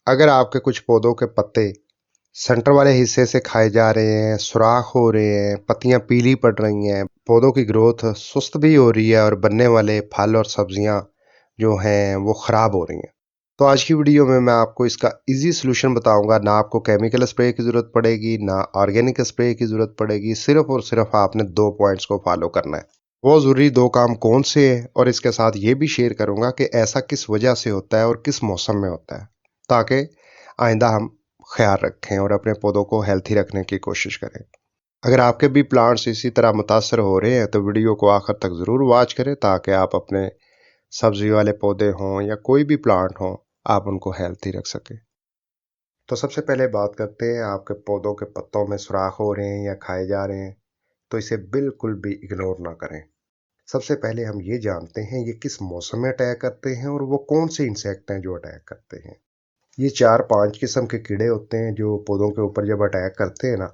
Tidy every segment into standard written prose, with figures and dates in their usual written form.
अगर आपके कुछ पौधों के पत्ते सेंटर वाले हिस्से से खाए जा रहे हैं, सुराख हो रहे हैं, पत्तियां पीली पड़ रही हैं, पौधों की ग्रोथ सुस्त भी हो रही है और बनने वाले फल और सब्जियां जो हैं वो खराब हो रही हैं, तो आज की वीडियो में मैं आपको इसका इजी सोल्यूशन बताऊंगा। ना आपको केमिकल स्प्रे की ज़रूरत पड़ेगी, ना ऑर्गेनिक स्प्रे की ज़रूरत पड़ेगी। सिर्फ और सिर्फ आपने 2 पॉइंट्स को फॉलो करना है। वो ज़रूरी 2 काम कौन से हैं और इसके साथ ये भी शेयर करूंगा कि ऐसा किस वजह से होता है और किस मौसम में होता है, ताकि आइंदा हम ख्याल रखें और अपने पौधों को हेल्थी रखने की कोशिश करें। अगर आपके भी प्लांट्स इसी तरह मुतासर हो रहे हैं तो वीडियो को आखिर तक ज़रूर वॉच करें, ताकि आप अपने सब्जी वाले पौधे हों या कोई भी प्लांट हो, आप उनको हेल्थी रख सकें। तो सबसे पहले बात करते हैं, आपके पौधों के पत्तों में सुराख हो रहे हैं या खाए जा रहे हैं तो इसे बिल्कुल भी इग्नोर ना करें। सबसे पहले हम ये जानते हैं ये किस मौसम में अटैक करते हैं और वो कौन से इंसेक्ट हैं जो अटैक करते हैं। ये 4-5 किस्म के कीड़े होते हैं जो पौधों के ऊपर जब अटैक करते हैं ना,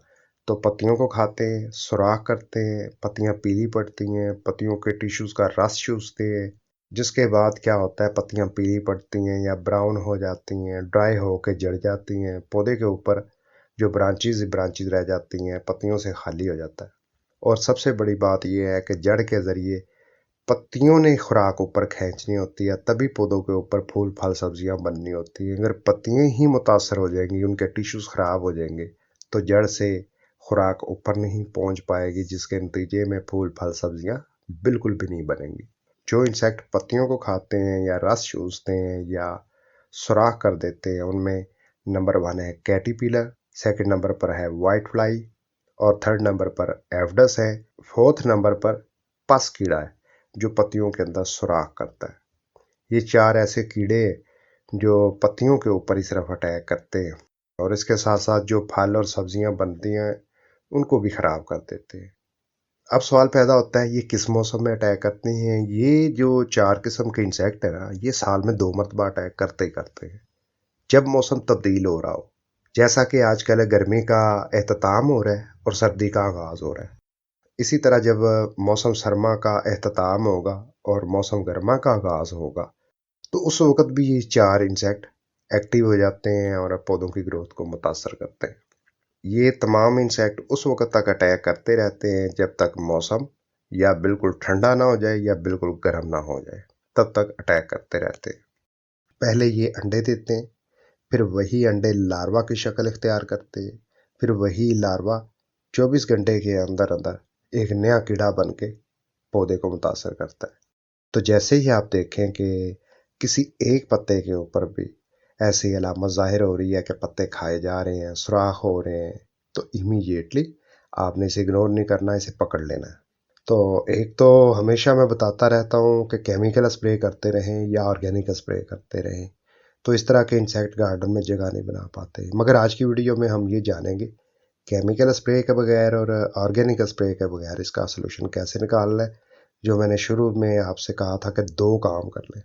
तो पत्तियों को खाते हैं, सुराख करते हैं, पत्तियां पीली पड़ती हैं, पत्तियों के टिश्यूज का रस चूसते हैं, जिसके बाद क्या होता है, पत्तियां पीली पड़ती हैं या ब्राउन हो जाती हैं, ड्राई होकर जड़ जाती हैं, पौधे के ऊपर जो ब्रांचेज ब्रांचेज रह जाती हैं, पत्तियों से खाली हो जाता है। और सबसे बड़ी बात यह है कि जड़ के ज़रिए पत्तियों ने खुराक ऊपर खींचनी होती है, तभी पौधों के ऊपर फूल फल सब्जियां बननी होती हैं। अगर पत्तियां ही मुतासर हो जाएंगी, उनके टिश्यूज खराब हो जाएंगे, तो जड़ से खुराक ऊपर नहीं पहुंच पाएगी, जिसके नतीजे में फूल फल सब्जियां बिल्कुल भी नहीं बनेंगी। जो इंसेक्ट पत्तियों को खाते हैं या रस चूसते हैं या सुराख कर देते हैं, उनमें नंबर 1 है कैटरपिलर, सेकंड नंबर पर है वाइट फ्लाई और थर्ड नंबर पर एफडस है, फोर्थ नंबर पर पस कीड़ा है जो पत्तियों के अंदर सुराख करता है। ये 4 ऐसे कीड़े जो पत्तियों के ऊपर ही सिर्फ अटैक करते हैं और इसके साथ साथ जो फल और सब्जियां बनती हैं उनको भी खराब कर देते हैं। अब सवाल पैदा होता है ये किस मौसम में अटैक करते हैं। ये जो 4 किस्म के इंसेक्ट है ना, ये साल में 2 मरतबा अटैक करते ही करते हैं, जब मौसम तब्दील हो रहा हो। जैसा कि आजकल गर्मी का एहतताम हो रहा है और सर्दी का आगाज हो रहा है, इसी तरह जब मौसम सरमा का एहतताम होगा और मौसम गर्मा का आगाज होगा, तो उस वक्त भी ये 4 इंसेक्ट एक्टिव हो जाते हैं और पौधों की ग्रोथ को मुतासर करते हैं। ये तमाम इंसेक्ट उस वक्त तक अटैक करते रहते हैं जब तक मौसम या बिल्कुल ठंडा ना हो जाए या बिल्कुल गर्म ना हो जाए, तब तक अटैक करते रहते हैं। पहले ये अंडे देते हैं, फिर वही अंडे लार्वा की शक्ल इख्तियार करते हैं, फिर वही लार्वा 24 घंटे के अंदर अंदर एक नया कीड़ा बन के पौधे को मुतासर करता है। तो जैसे ही आप देखें कि किसी एक पत्ते के ऊपर भी ऐसी अलामत ज़ाहिर हो रही है कि पत्ते खाए जा रहे हैं, सुराख हो रहे हैं, तो इमीडिएटली आपने इसे इग्नोर नहीं करना, इसे पकड़ लेना है। तो एक तो हमेशा मैं बताता रहता हूँ कि केमिकल स्प्रे करते रहें या ऑर्गेनिक स्प्रे करते रहें, तो इस तरह के इंसेक्ट गार्डन में जगह नहीं बना पाते। मगर आज की वीडियो में हम ये जानेंगे केमिकल स्प्रे के बगैर और ऑर्गेनिक स्प्रे के बगैर इसका सोल्यूशन कैसे निकालना है। जो मैंने शुरू में आपसे कहा था कि 2 काम कर लें,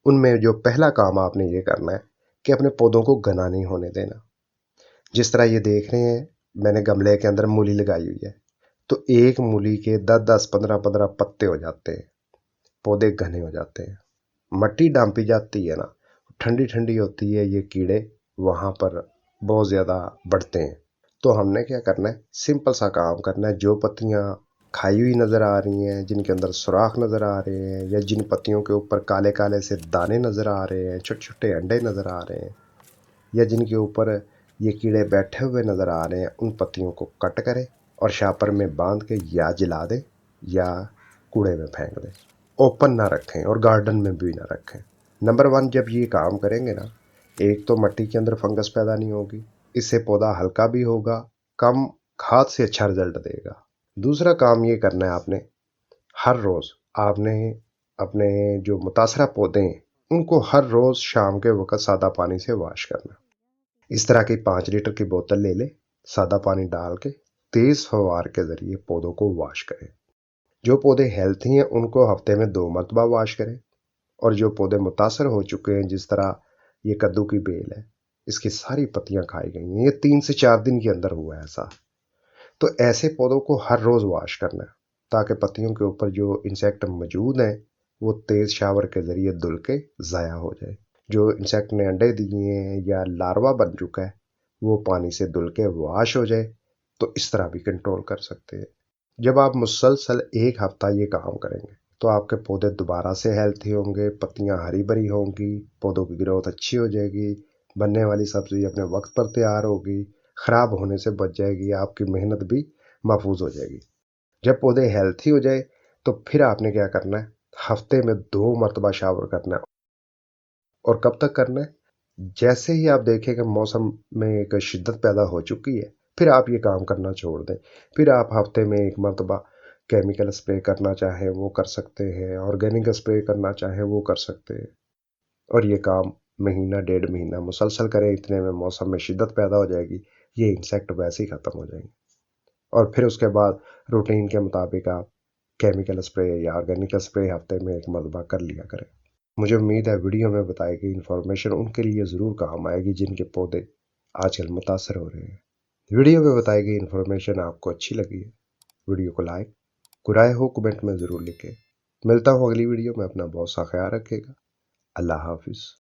उनमें जो पहला काम आपने ये करना है कि अपने पौधों को घना नहीं होने देना। जिस तरह ये देख रहे हैं, मैंने गमले के अंदर मूली लगाई हुई है, तो एक मूली के 10-10, 15-15 पत्ते हो जाते हैं, पौधे घने हो जाते हैं। मट्टी डांपी जाती है ना, ठंडी ठंडी होती है, ये कीड़े वहाँ पर बहुत ज़्यादा बढ़ते हैं। तो हमने क्या करना है, सिंपल सा काम करना है। जो पत्तियाँ खाई हुई नज़र आ रही हैं, जिनके अंदर सुराख नज़र आ रहे हैं, या जिन पत्तियों के ऊपर काले काले से दाने नज़र आ रहे हैं, छोटे छोटे अंडे नज़र आ रहे हैं, या जिनके ऊपर ये कीड़े बैठे हुए नज़र आ रहे हैं, उन पत्तियों को कट करें और शापर में बांध के या जला दें या कूड़े में फेंक दें। ओपन ना रखें और गार्डन में भी ना रखें। नंबर 1, जब ये काम करेंगे ना, एक तो मिट्टी के अंदर फंगस पैदा नहीं होगी, इससे पौधा हल्का भी होगा, कम खाद से अच्छा रिजल्ट देगा। दूसरा काम ये करना है आपने, हर रोज़ आपने अपने जो मुतासरा पौधे हैं उनको हर रोज़ शाम के वक्त सादा पानी से वॉश करना। इस तरह की 5 लीटर की बोतल ले ले, सादा पानी डाल के तेज़ फवार के ज़रिए पौधों को वॉश करें। जो पौधे हेल्थी हैं उनको हफ्ते में 2 मरतबा वॉश करें, और जो पौधे मुतासर हो चुके हैं, जिस तरह ये कद्दू की बेल है, इसकी सारी पत्तियां खाई गई हैं, ये 3 से 4 दिन के अंदर हुआ है ऐसा। तो ऐसे पौधों को हर रोज़ वॉश करना है, ताकि पत्तियों के ऊपर जो इंसेक्ट मौजूद हैं वो तेज़ शावर के ज़रिए धुल के ज़ाया हो जाए। جو انسیکٹ نے انڈے دیے ہیں یا لاروا بن چکا ہے وہ پانی سے دھل کے واش ہو جائے، تو اس طرح بھی کنٹرول کر سکتے ہیں۔ جب آپ مسلسل ایک ہفتہ یہ کام کریں گے تو آپ کے پودے دوبارہ سے ہیلتھی ہوں گے، پتیاں ہری بھری ہوں گی، پودوں کی گروتھ اچھی ہو جائے گی، بننے والی سبزی اپنے وقت پر تیار ہوگی، خراب ہونے سے بچ جائے گی، آپ کی محنت بھی محفوظ ہو جائے گی۔ جب پودے ہیلتھی ہو جائے تو پھر آپ نے کیا کرنا ہے، ہفتے میں 2 مرتبہ شاور کرنا ہے۔ اور کب تک کرنا ہے؟ جیسے ہی آپ دیکھیں کہ موسم میں ایک شدت پیدا ہو چکی ہے، پھر آپ یہ کام کرنا چھوڑ دیں۔ پھر آپ ہفتے میں 1 مرتبہ کیمیکل اسپرے کرنا چاہیں وہ کر سکتے ہیں، آرگینک اسپرے کرنا چاہیں وہ کر سکتے ہیں، اور یہ کام مہینہ 1.5 مہینہ مسلسل کریں۔ اتنے میں موسم میں شدت پیدا ہو جائے گی، یہ انسیکٹ ویسے ہی ختم ہو جائیں گے، اور پھر اس کے بعد روٹین کے مطابق آپ کیمیکل اسپرے یا آرگینک اسپرے ہفتے میں 1 مرتبہ کر لیا کریں۔ مجھے امید ہے ویڈیو میں بتائی گئی انفارمیشن ان کے لیے ضرور کام آئے گی جن کے پودے آج کل متاثر ہو رہے ہیں۔ ویڈیو میں بتائی گئی انفارمیشن آپ کو اچھی لگی ہے، ویڈیو کو لائک، کوئی رائے ہو کمنٹ میں ضرور لکھیں۔ ملتا ہوں اگلی ویڈیو میں، اپنا بہت سا خیال رکھے گا۔ اللہ حافظ۔